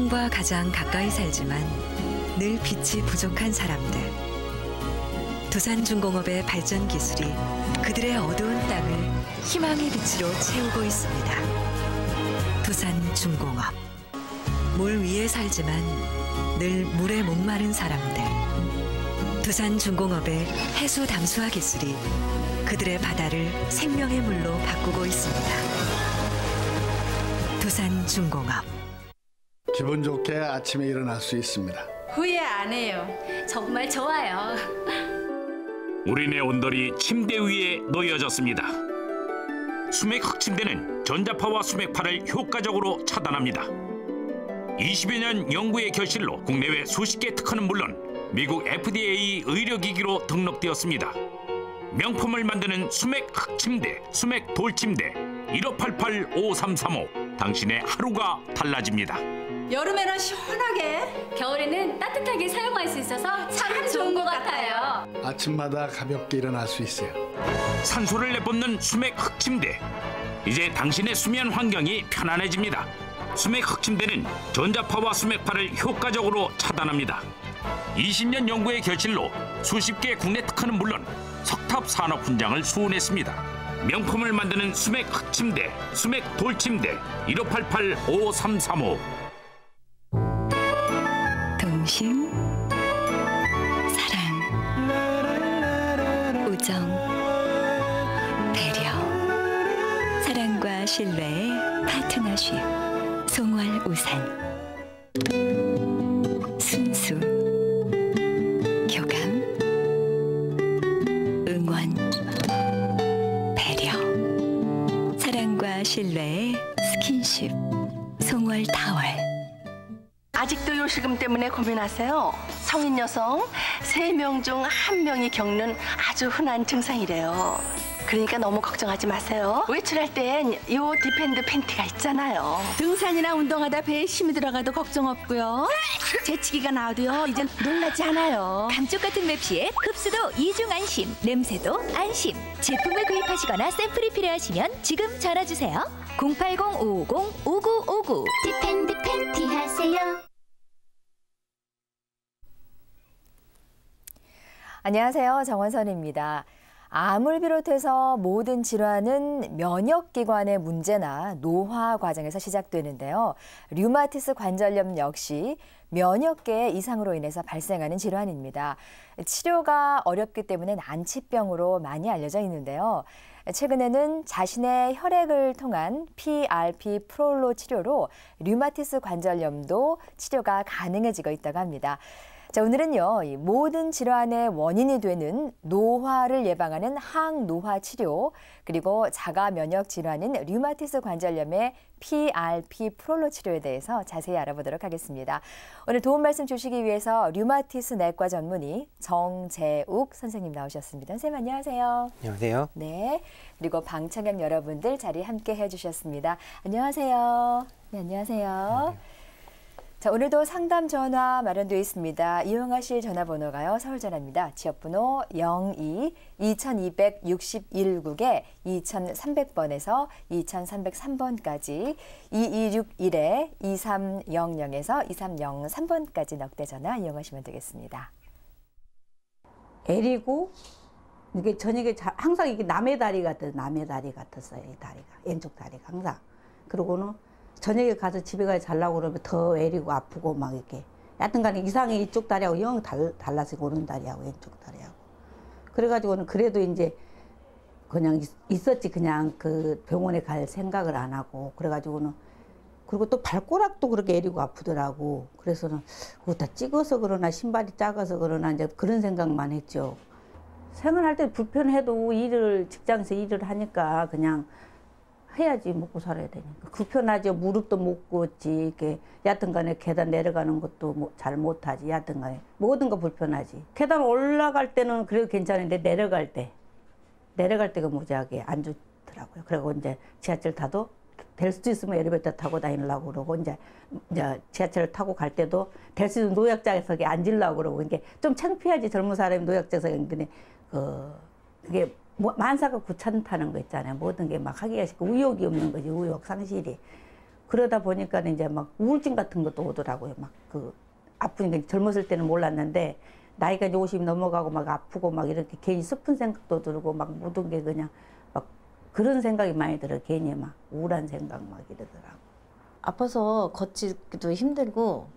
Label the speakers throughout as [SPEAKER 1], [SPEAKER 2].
[SPEAKER 1] 태양과 가장 가까이 살지만 늘 빛이 부족한 사람들. 두산중공업의 발전 기술이 그들의 어두운 땅을 희망의 빛으로 채우고 있습니다. 두산중공업. 물 위에 살지만 늘 물에 목마른 사람들. 두산중공업의 해수 담수화 기술이 그들의 바다를 생명의 물로 바꾸고 있습니다. 두산중공업.
[SPEAKER 2] 기분 좋게 아침에 일어날 수 있습니다.
[SPEAKER 3] 후회 안 해요. 정말 좋아요.
[SPEAKER 4] 우리네 온돌이 침대 위에 놓여졌습니다. 수맥 흑침대는 전자파와 수맥파를 효과적으로 차단합니다. 20여 년 연구의 결실로 국내외 수십 개 특허는 물론 미국 FDA 의료기기로 등록되었습니다. 명품을 만드는 수맥 흑침대, 수맥 돌침대 1588-5335. 당신의 하루가 달라집니다.
[SPEAKER 3] 여름에는 시원하게, 겨울에는 따뜻하게 사용할 수 있어서 참 좋은 것 같아요.
[SPEAKER 2] 아침마다 가볍게 일어날 수 있어요.
[SPEAKER 4] 산소를 내뿜는 수맥 흑침대. 이제 당신의 수면 환경이 편안해집니다. 수맥 흑침대는 전자파와 수맥파를 효과적으로 차단합니다. 20년 연구의 결실로 수십 개 국내 특허는 물론 석탑 산업 훈장을 수원했습니다. 명품을 만드는 수맥 흑침대, 수맥 돌침대 1588-5335.
[SPEAKER 1] 동심, 사랑, 우정, 배려, 사랑과 신뢰의 파트너십. 송월 우산. 순수, 교감, 응원, 배려, 사랑과 신뢰의 스킨십. 송월 타월.
[SPEAKER 5] 아직도 요실금 때문에 고민하세요? 성인 여성 3명 중 1명이 겪는 아주 흔한 증상이래요. 그러니까 너무 걱정하지 마세요. 외출할 땐 요 디펜드 팬티가 있잖아요. 등산이나 운동하다 배에 힘이 들어가도 걱정 없고요. 재치기가 나와도요, 이젠 놀라지 않아요.
[SPEAKER 6] 감쪽 같은 맵시에 흡수도 이중 안심, 냄새도 안심. 제품을 구입하시거나 샘플이 필요하시면 지금 전화주세요. 080-550-5959.
[SPEAKER 7] 디펜드 팬티 하세요.
[SPEAKER 8] 안녕하세요. 정원선입니다. 암을 비롯해서 모든 질환은 면역기관의 문제나 노화 과정에서 시작되는데요. 류마티스 관절염 역시 면역계의 이상으로 인해서 발생하는 질환입니다. 치료가 어렵기 때문에 난치병으로 많이 알려져 있는데요. 최근에는 자신의 혈액을 통한 PRP 프롤로 치료로 류마티스 관절염도 치료가 가능해지고 있다고 합니다. 자, 오늘은요, 이 모든 질환의 원인이 되는 노화를 예방하는 항노화 치료, 그리고 자가 면역 질환인 류마티스 관절염의 PRP 프롤로 치료에 대해서 자세히 알아보도록 하겠습니다. 오늘 도움 말씀 주시기 위해서 류마티스 내과 전문의 정재욱 선생님 나오셨습니다. 선생님 안녕하세요.
[SPEAKER 9] 안녕하세요.
[SPEAKER 8] 네, 그리고 방청객 여러분들 자리 함께 해주셨습니다. 안녕하세요. 네, 안녕하세요. 자, 오늘도 상담 전화 마련되어 있습니다. 이용하실 전화번호가요. 서울전화입니다. 지역번호 02-2261국에 2300번에서 2303번까지 2261-2300에서 2303번까지 넉대 전화 이용하시면 되겠습니다.
[SPEAKER 10] 애리고 이게 저녁에 항상 이게 남의 다리 같았어요. 이 다리가, 왼쪽 다리가 항상. 그러고는 저녁에 가서 집에 가서 자려고 그러면 더 애리고 아프고 막 이렇게. 여하튼간에 이상이 이쪽 다리하고 영 달랐어요. 오른 다리하고 왼쪽 다리하고. 그래가지고는 그래도 이제 그냥 있었지. 그냥 그 병원에 갈 생각을 안 하고. 그래가지고는 그리고 또 발가락도 그렇게 애리고 아프더라고. 그래서는 다 찍어서 그러나 신발이 작아서 그러나 이제 그런 생각만 했죠. 생활할 때 불편해도 직장에서 일을 하니까 그냥 해야지 먹고 살아야 되니까. 불편하죠. 무릎도 못 꿇지. 이렇게 여하튼간에 계단 내려가는 것도 잘 못하지. 여하튼간에 모든 거 불편하지. 계단 올라갈 때는 그래도 괜찮은데 내려갈 때가 무지하게 안 좋더라고요. 그리고 이제 지하철 타도 될 수도 있으면 엘리베이터 타고 다니려고 그러고 이제 지하철 타고 갈 때도 될 수 있는 노약자석에 앉으려고 그러고 이게 좀 창피하지. 젊은 사람이 노약자석에 앉으니 그게 만사가 귀찮다는 거 있잖아요. 모든 게 막 하기가 쉽고 의욕이 없는 거지. 의욕 상실이. 그러다 보니까 이제 막 우울증 같은 것도 오더라고요. 막 그 아프니까 젊었을 때는 몰랐는데 나이가 이제 50이 넘어가고 막 아프고 막 이렇게 괜히 슬픈 생각도 들고 막 모든 게 그냥 막 그런 생각이 많이 들어. 괜히 막 우울한 생각 막 이러더라고.
[SPEAKER 9] 아파서 걷기도 힘들고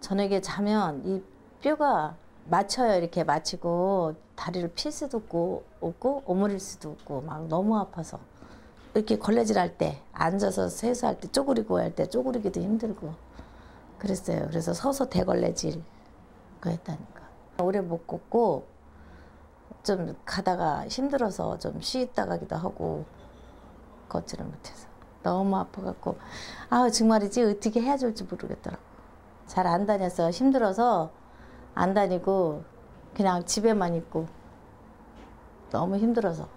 [SPEAKER 9] 저녁에 자면 이 뼈가 맞춰요. 이렇게 맞추고 다리를 필 수도 없고 오므릴 수도 없고 막 너무 아파서 이렇게 걸레질 할 때 앉아서 세수할 때 쪼그리고 할 때 쪼그리기도 힘들고 그랬어요. 그래서 서서 대걸레질 그랬다니까. 오래 못 걷고 좀 가다가 힘들어서 좀 쉬다 가기도 하고 걷지를 못해서 너무 아파갖고 아 정말이지 어떻게 해야 될지 모르겠더라고. 잘 안 다녀서 힘들어서 안 다니고 그냥 집에만 있고 너무 힘들어서.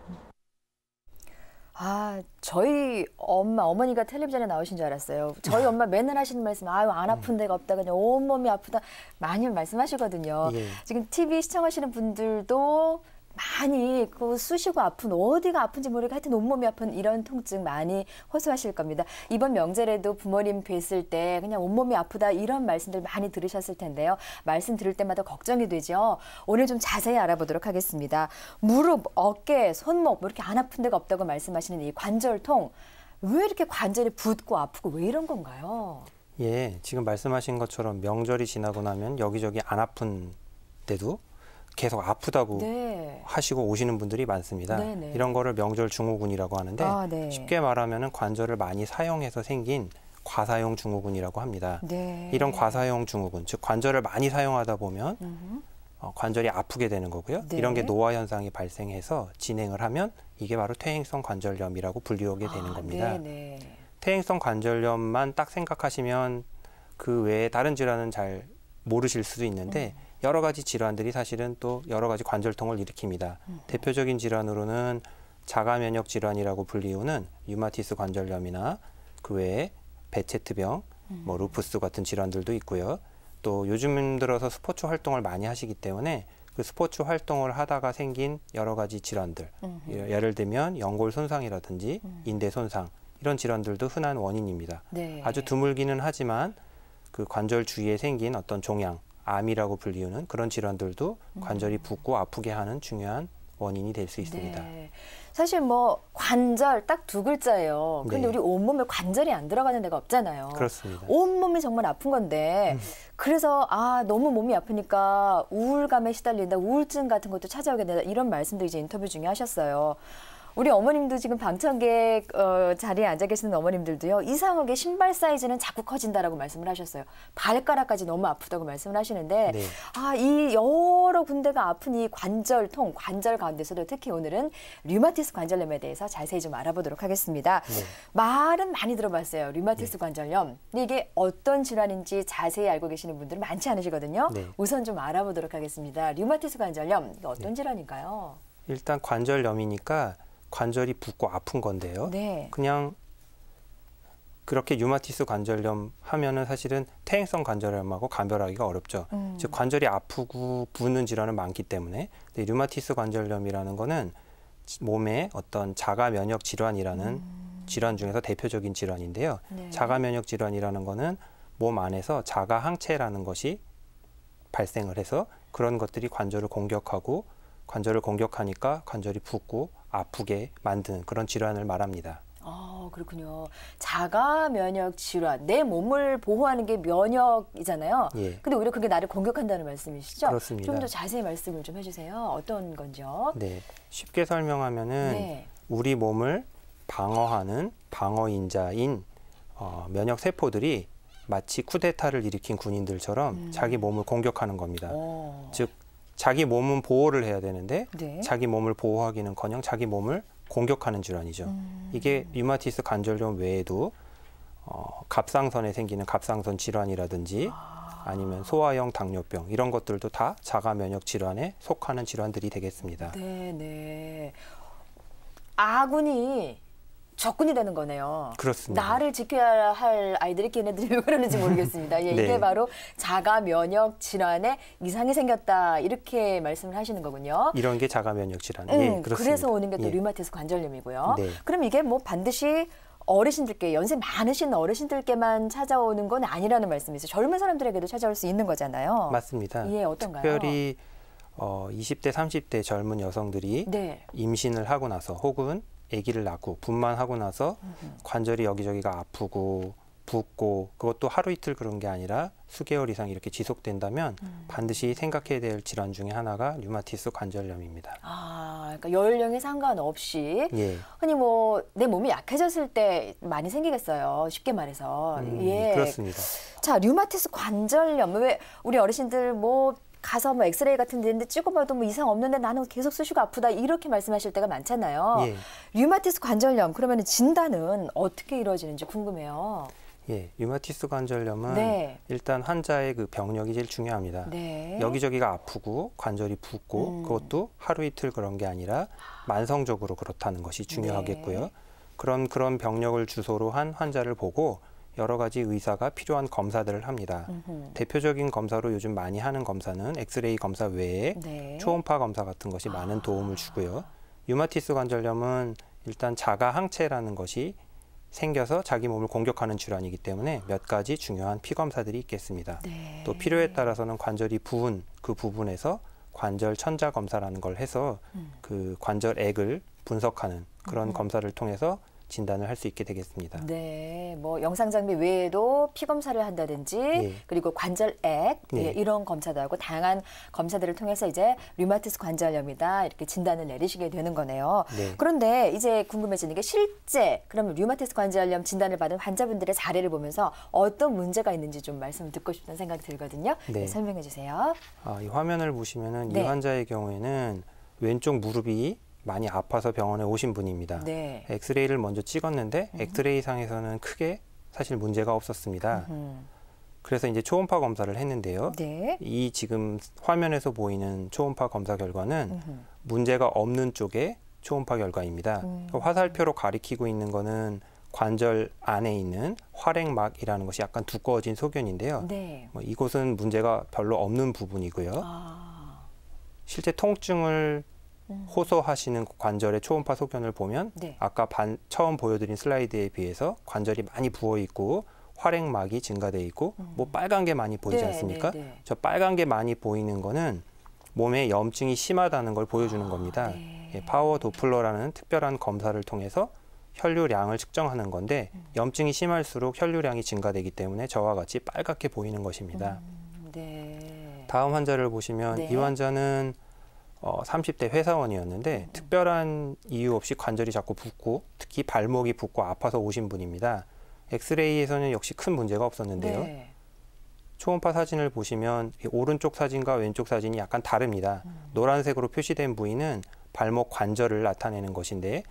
[SPEAKER 8] 아, 저희 어머니가 텔레비전에 나오신 줄 알았어요. 저희 엄마 맨날 하시는 말씀, 아유, 안 아픈 데가 없다, 그냥 온몸이 아프다, 많이 말씀하시거든요.
[SPEAKER 11] 예.
[SPEAKER 8] 지금 TV 시청하시는 분들도 많이 그 쑤시고 아픈, 어디가 아픈지 모르게 하여튼 온몸이 아픈 이런 통증 많이 호소하실 겁니다. 이번 명절에도 부모님 뵀을 때 그냥 온몸이 아프다 이런 말씀들 많이 들으셨을 텐데요. 말씀 들을 때마다 걱정이 되죠. 오늘 좀 자세히 알아보도록 하겠습니다. 무릎, 어깨, 손목 뭐 이렇게 안 아픈 데가 없다고 말씀하시는 이 관절통, 왜 이렇게 관절이 붓고 아프고 왜 이런 건가요?
[SPEAKER 11] 예, 지금 말씀하신 것처럼 명절이 지나고 나면 여기저기 안 아픈 데도 계속 아프다고
[SPEAKER 8] 네.
[SPEAKER 11] 하시고 오시는 분들이 많습니다.
[SPEAKER 8] 네네.
[SPEAKER 11] 이런 거를 명절 증후군이라고 하는데
[SPEAKER 8] 네.
[SPEAKER 11] 쉽게 말하면 관절을 많이 사용해서 생긴 과사용 증후군이라고 합니다.
[SPEAKER 8] 네.
[SPEAKER 11] 이런 과사용 증후군, 즉 관절을 많이 사용하다 보면 관절이 아프게 되는 거고요.
[SPEAKER 8] 네.
[SPEAKER 11] 이런 게 노화 현상이 발생해서 진행을 하면 이게 바로 퇴행성 관절염이라고 불리우게 되는 겁니다.
[SPEAKER 8] 네네.
[SPEAKER 11] 퇴행성 관절염만 딱 생각하시면 그 외에 다른 질환은 잘 모르실 수도 있는데 여러 가지 질환들이 사실은 또 여러 가지 관절통을 일으킵니다. 대표적인 질환으로는 자가 면역 질환이라고 불리우는 류마티스 관절염이나 그 외에 베체트병, 뭐 루푸스 같은 질환들도 있고요. 또 요즘 들어서 스포츠 활동을 많이 하시기 때문에 그 스포츠 활동을 하다가 생긴 여러 가지 질환들, 예를 들면 연골 손상이라든지 인대 손상 이런 질환들도 흔한 원인입니다.
[SPEAKER 8] 네.
[SPEAKER 11] 아주 드물기는 하지만 그 관절 주위에 생긴 어떤 종양, 암이라고 불리우는 그런 질환들도 관절이 붓고 아프게 하는 중요한 원인이 될 수 있습니다.
[SPEAKER 8] 네. 사실 뭐 관절 딱 두 글자예요. 그런데
[SPEAKER 11] 네.
[SPEAKER 8] 우리 온몸에 관절이 안 들어가는 데가 없잖아요.
[SPEAKER 11] 그렇습니다.
[SPEAKER 8] 온몸이 정말 아픈 건데 그래서 아 너무 몸이 아프니까 우울감에 시달린다, 우울증 같은 것도 찾아오게 된다 이런 말씀도 이제 인터뷰 중에 하셨어요. 우리 어머님도 지금 방청객 자리에 앉아 계시는 어머님들도요. 이상하게 신발 사이즈는 자꾸 커진다라고 말씀을 하셨어요. 발가락까지 너무 아프다고 말씀을 하시는데
[SPEAKER 11] 네.
[SPEAKER 8] 아, 이 여러 군데가 아픈 이 관절통, 관절 가운데서도 특히 오늘은 류마티스 관절염에 대해서 자세히 좀 알아보도록 하겠습니다.
[SPEAKER 11] 네.
[SPEAKER 8] 말은 많이 들어봤어요. 류마티스 관절염. 근데 이게 어떤 질환인지 자세히 알고 계시는 분들은 많지 않으시거든요.
[SPEAKER 11] 네.
[SPEAKER 8] 우선 좀 알아보도록 하겠습니다. 류마티스 관절염, 이게 어떤
[SPEAKER 11] 네.
[SPEAKER 8] 질환인가요?
[SPEAKER 11] 일단 관절염이니까 관절이 붓고 아픈 건데요.
[SPEAKER 8] 네.
[SPEAKER 11] 그냥 그렇게 류마티스 관절염 하면은 사실은 퇴행성 관절염하고 감별하기가 어렵죠. 즉 관절이 아프고 부는 질환은 많기 때문에 근데 류마티스 관절염이라는 거는 몸의 어떤 자가 면역 질환이라는 질환 중에서 대표적인 질환인데요.
[SPEAKER 8] 네.
[SPEAKER 11] 자가 면역 질환이라는 거는 몸 안에서 자가 항체라는 것이 발생을 해서 그런 것들이 관절을 공격하고 관절을 공격하니까 관절이 붓고 아프게 만드는 그런 질환을 말합니다.
[SPEAKER 8] 그렇군요. 자가 면역 질환, 내 몸을 보호하는 게 면역이잖아요.
[SPEAKER 11] 예.
[SPEAKER 8] 근데 오히려 그게 나를 공격한다는 말씀이시죠?
[SPEAKER 11] 그렇습니다.
[SPEAKER 8] 좀 더 자세히 말씀을 좀 해주세요. 어떤 건지요?
[SPEAKER 11] 네, 쉽게 설명하면은
[SPEAKER 8] 네.
[SPEAKER 11] 우리 몸을 방어하는 방어인자인 면역 세포들이 마치 쿠데타를 일으킨 군인들처럼 자기 몸을 공격하는 겁니다. 즉 자기 몸은 보호를 해야 되는데
[SPEAKER 8] 네.
[SPEAKER 11] 자기 몸을 보호하기는커녕 자기 몸을 공격하는 질환이죠. 이게 류마티스 관절염 외에도 갑상선에 생기는 갑상선 질환이라든지 아니면 소아형 당뇨병 이런 것들도 다 자가 면역 질환에 속하는 질환들이 되겠습니다.
[SPEAKER 8] 네. 아군이 적군이 되는 거네요.
[SPEAKER 11] 그렇습니다.
[SPEAKER 8] 나를 지켜야 할 아이들이 걔네들이 왜 그러는지 모르겠습니다. 예, 이게
[SPEAKER 11] 네.
[SPEAKER 8] 바로 자가 면역 질환에 이상이 생겼다 이렇게 말씀을 하시는 거군요.
[SPEAKER 11] 이런 게 자가 면역 질환. 예, 그렇습니다.
[SPEAKER 8] 그래서 오는 게 또
[SPEAKER 11] 예.
[SPEAKER 8] 류마티스 관절염이고요.
[SPEAKER 11] 네.
[SPEAKER 8] 그럼 이게 뭐 반드시 어르신들께 연세 많으신 어르신들께만 찾아오는 건 아니라는 말씀이세요. 젊은 사람들에게도 찾아올 수 있는 거잖아요.
[SPEAKER 11] 맞습니다.
[SPEAKER 8] 예, 어떤가요?
[SPEAKER 11] 특별히 20대, 30대 젊은 여성들이
[SPEAKER 8] 네.
[SPEAKER 11] 임신을 하고 나서 혹은 아기를 낳고 분만하고 나서 관절이 여기저기가 아프고 붓고 그것도 하루 이틀 그런 게 아니라 수개월 이상 이렇게 지속된다면 반드시 생각해야 될 질환 중에 하나가 류마티스 관절염입니다.
[SPEAKER 8] 아, 그러니까 연령에 상관없이
[SPEAKER 11] 예.
[SPEAKER 8] 흔히 뭐 내 몸이 약해졌을 때 많이 생기겠어요. 쉽게 말해서. 예.
[SPEAKER 11] 그렇습니다.
[SPEAKER 8] 자, 류마티스 관절염. 왜 우리 어르신들 뭐 가서 뭐 엑스레이 같은 데인데 찍어봐도 뭐 이상 없는데 나는 계속 쑤시고 아프다 이렇게 말씀하실 때가 많잖아요.
[SPEAKER 11] 예.
[SPEAKER 8] 류마티스 관절염 그러면 진단은 어떻게 이루어지는지 궁금해요.
[SPEAKER 11] 예, 류마티스 관절염은
[SPEAKER 8] 네.
[SPEAKER 11] 일단 환자의 그 병력이 제일 중요합니다.
[SPEAKER 8] 네.
[SPEAKER 11] 여기저기가 아프고 관절이 붓고 그것도 하루 이틀 그런 게 아니라 만성적으로 그렇다는 것이 중요하겠고요.
[SPEAKER 8] 네.
[SPEAKER 11] 그런 병력을 주소로 한 환자를 보고 여러 가지 의사가 필요한 검사들을 합니다. 대표적인 검사로 요즘 많이 하는 검사는 엑스레이 검사 외에
[SPEAKER 8] 네.
[SPEAKER 11] 초음파 검사 같은 것이 많은 도움을 주고요. 류마티스 관절염은 일단 자가 항체라는 것이 생겨서 자기 몸을 공격하는 질환이기 때문에 몇 가지 중요한 피검사들이 있겠습니다.
[SPEAKER 8] 네.
[SPEAKER 11] 또 필요에 따라서는 관절이 부은 그 부분에서 관절 천자 검사라는 걸 해서 그 관절액을 분석하는 그런 검사를 통해서 진단을 할 수 있게 되겠습니다.
[SPEAKER 8] 네, 뭐 영상 장비 외에도 피 검사를 한다든지
[SPEAKER 11] 예.
[SPEAKER 8] 그리고 관절액
[SPEAKER 11] 예.
[SPEAKER 8] 예, 이런 검사도 하고 다양한 검사들을 통해서 이제 류마티스 관절염이다 이렇게 진단을 내리시게 되는 거네요.
[SPEAKER 11] 네.
[SPEAKER 8] 그런데 이제 궁금해지는 게 실제 그러면 류마티스 관절염 진단을 받은 환자분들의 사례를 보면서 어떤 문제가 있는지 좀 말씀을 듣고 싶다는 생각이 들거든요.
[SPEAKER 11] 네.
[SPEAKER 8] 네, 설명해 주세요.
[SPEAKER 11] 이 화면을 보시면은
[SPEAKER 8] 네.
[SPEAKER 11] 이 환자의 경우에는 왼쪽 무릎이 많이 아파서 병원에 오신 분입니다.
[SPEAKER 8] 네.
[SPEAKER 11] 엑스레이를 먼저 찍었는데 엑스레이 상에서는 크게 사실 문제가 없었습니다. 그래서 이제 초음파 검사를 했는데요.
[SPEAKER 8] 네.
[SPEAKER 11] 이 지금 화면에서 보이는 초음파 검사 결과는 문제가 없는 쪽의 초음파 결과입니다. 화살표로 가리키고 있는 거는 관절 안에 있는 활액막이라는 것이 약간 두꺼워진 소견인데요.
[SPEAKER 8] 네.
[SPEAKER 11] 이곳은 문제가 별로 없는 부분이고요. 실제 통증을 호소하시는 관절의 초음파 소견을 보면
[SPEAKER 8] 네.
[SPEAKER 11] 아까 처음 보여드린 슬라이드에 비해서 관절이 많이 부어 있고 활액막이 증가돼 있고 뭐 빨간 게 많이 보이지
[SPEAKER 8] 네,
[SPEAKER 11] 않습니까?
[SPEAKER 8] 네, 네.
[SPEAKER 11] 저 빨간 게 많이 보이는 거는 몸에 염증이 심하다는 걸 보여주는 겁니다.
[SPEAKER 8] 네.
[SPEAKER 11] 예, 파워 도플러라는 특별한 검사를 통해서 혈류량을 측정하는 건데 염증이 심할수록 혈류량이 증가되기 때문에 저와 같이 빨갛게 보이는 것입니다.
[SPEAKER 8] 네.
[SPEAKER 11] 다음 환자를 보시면
[SPEAKER 8] 네.
[SPEAKER 11] 이 환자는 30대 회사원이었는데 특별한 이유 없이 관절이 자꾸 붓고 특히 발목이 붓고 아파서 오신 분입니다. 엑스레이에서는 역시 큰 문제가 없었는데요.
[SPEAKER 8] 네.
[SPEAKER 11] 초음파 사진을 보시면 이 오른쪽 사진과 왼쪽 사진이 약간 다릅니다. 노란색으로 표시된 부위는 발목 관절을 나타내는 것인데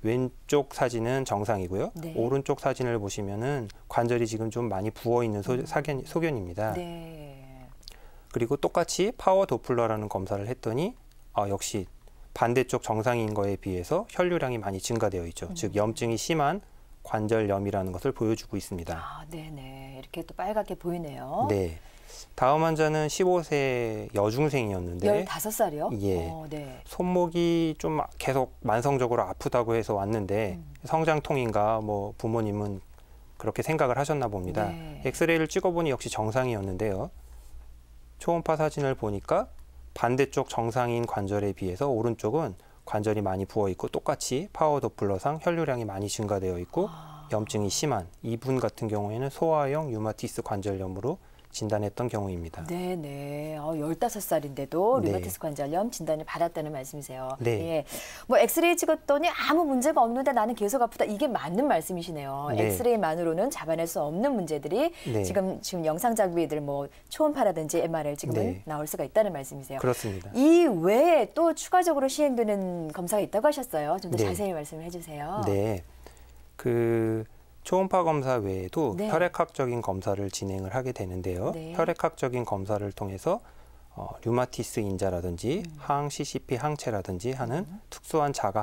[SPEAKER 11] 왼쪽 사진은 정상이고요.
[SPEAKER 8] 네.
[SPEAKER 11] 오른쪽 사진을 보시면은 관절이 지금 좀 많이 부어 있는 소견입니다.
[SPEAKER 8] 네.
[SPEAKER 11] 그리고 똑같이 파워 도플러라는 검사를 했더니 역시 반대쪽 정상인 거에 비해서 혈류량이 많이 증가되어 있죠. 즉 염증이 심한 관절염이라는 것을 보여주고 있습니다.
[SPEAKER 8] 아, 네네. 이렇게 또 빨갛게 보이네요.
[SPEAKER 11] 네. 다음 환자는 15세 여중생이었는데
[SPEAKER 8] 15살이요?
[SPEAKER 11] 예.
[SPEAKER 8] 네.
[SPEAKER 11] 손목이 좀 계속 만성적으로 아프다고 해서 왔는데 성장통인가 뭐 부모님은 그렇게 생각을 하셨나 봅니다.
[SPEAKER 8] 네.
[SPEAKER 11] 엑스레이를 찍어보니 역시 정상이었는데요. 초음파 사진을 보니까 반대쪽 정상인 관절에 비해서 오른쪽은 관절이 많이 부어 있고 똑같이 파워 도플러상 혈류량이 많이 증가되어 있고 염증이 심한 이분 같은 경우에는 소아형 류마티스 관절염으로 진단했던 경우입니다.
[SPEAKER 8] 네네. 15살인데도
[SPEAKER 11] 네.
[SPEAKER 8] 류마티스 관절염 진단을 받았다는 말씀이세요.
[SPEAKER 11] 네.
[SPEAKER 8] 예. 뭐 엑스레이 찍었더니 아무 문제가 없는데 나는 계속 아프다. 이게 맞는 말씀이시네요.
[SPEAKER 11] 네.
[SPEAKER 8] 엑스레이만으로는 잡아낼 수 없는 문제들이
[SPEAKER 11] 네.
[SPEAKER 8] 지금 영상 장비들 뭐 초음파라든지 MRI 지금은
[SPEAKER 11] 네.
[SPEAKER 8] 나올 수가 있다는 말씀이세요.
[SPEAKER 11] 그렇습니다.
[SPEAKER 8] 이 외에 또 추가적으로 시행되는 검사가 있다고 하셨어요. 좀 더
[SPEAKER 11] 네.
[SPEAKER 8] 자세히 말씀을 해주세요.
[SPEAKER 11] 네. 그 초음파 검사 외에도
[SPEAKER 8] 네.
[SPEAKER 11] 혈액학적인 검사를 진행을 하게 되는데요.
[SPEAKER 8] 네.
[SPEAKER 11] 혈액학적인 검사를 통해서 류마티스 인자라든지 항 CCP 항체라든지 하는 특수한 자가